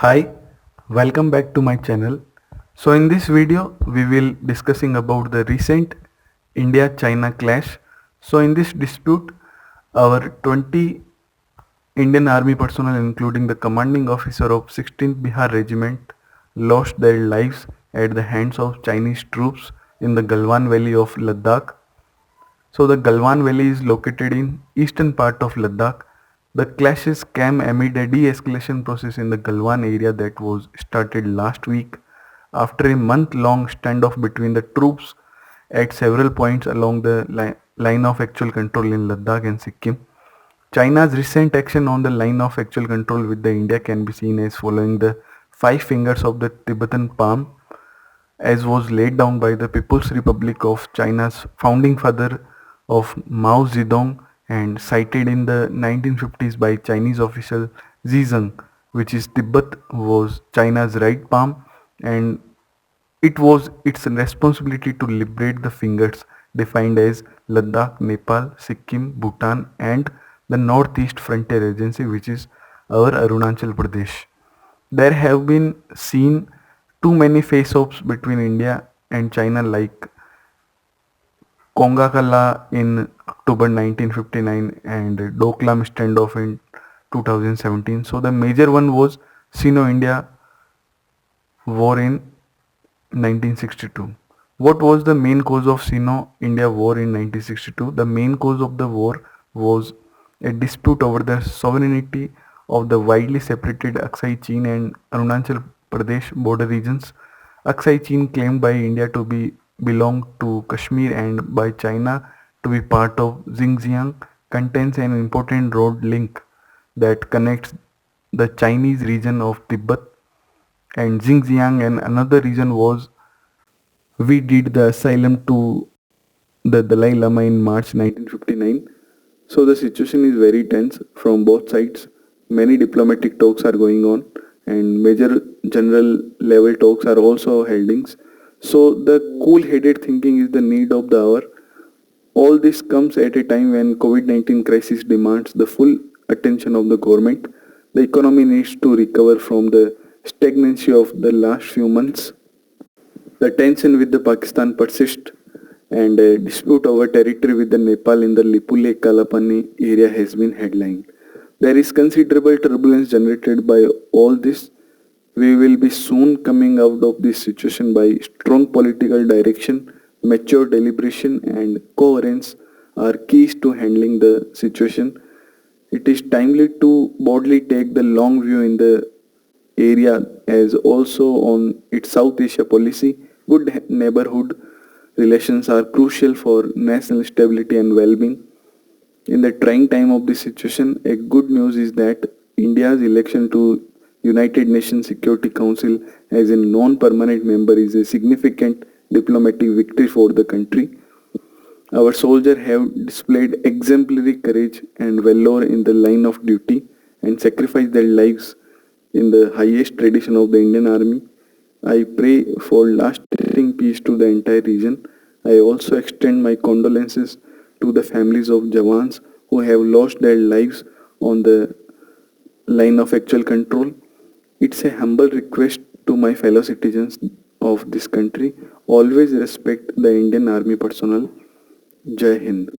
Hi, welcome back to my channel. So in this video we will discussing about the recent India-China clash. So in this dispute our 20 Indian army personnel including the commanding officer of 16th Bihar regiment lost their lives at the hands of Chinese troops in the Galwan valley of Ladakh. So the Galwan Valley is located in eastern part of Ladakh. The clashes came amid a de-escalation process in the Galwan area that was started last week after a month-long standoff between the troops at several points along the line of actual control in Ladakh and Sikkim. China's recent action on the line of actual control with the India can be seen as following the five fingers of the Tibetan palm as was laid down by the People's Republic of China's founding father of Mao Zedong and cited in the 1950s by Chinese official Zizeng, which is Tibet was China's right palm and it was its responsibility to liberate the fingers defined as Ladakh, Nepal, Sikkim, Bhutan and the Northeast Frontier Agency, which is our Arunachal Pradesh. There have been seen too many face-offs between India and China like Kongakala in October 1959 and Doklam standoff in 2017. So the major one was Sino-India war in 1962. What was the main cause of Sino-India war in 1962? The main cause of the war was a dispute over the sovereignty of the widely separated Aksai Chin and Arunachal Pradesh border regions. Aksai Chin claimed by India to be belong to Kashmir and by China to be part of Xinjiang contains an important road link that connects the Chinese region of Tibet and Xinjiang, and another reason was we did the asylum to the Dalai Lama in March 1959. So the situation is very tense from both sides. Many diplomatic talks are going on and major general level talks are also holding. So the cool-headed thinking is the need of the hour. All this comes at a time when COVID-19 crisis demands the full attention of the government. The economy needs to recover from the stagnancy of the last few months. The tension with the Pakistan persists and a dispute over territory with the Nepal in the Lipule Kalapani area has been headlined. There is considerable turbulence generated by all this. We will be soon coming out of this situation by strong political direction, mature deliberation and coherence are keys to handling the situation. It is timely to boldly take the long view in the area as also on its South Asia policy. Good neighborhood relations are crucial for national stability and well-being. In the trying time of this situation, a good news is that India's election to United Nations Security Council as a non-permanent member is a significant diplomatic victory for the country. Our soldiers have displayed exemplary courage and valor in the line of duty and sacrificed their lives in the highest tradition of the Indian Army. I pray for lasting peace to the entire region. I also extend my condolences to the families of Jawans who have lost their lives on the line of actual control. It's a humble request to my fellow citizens of this country. Always respect the Indian Army personnel. Jai Hind.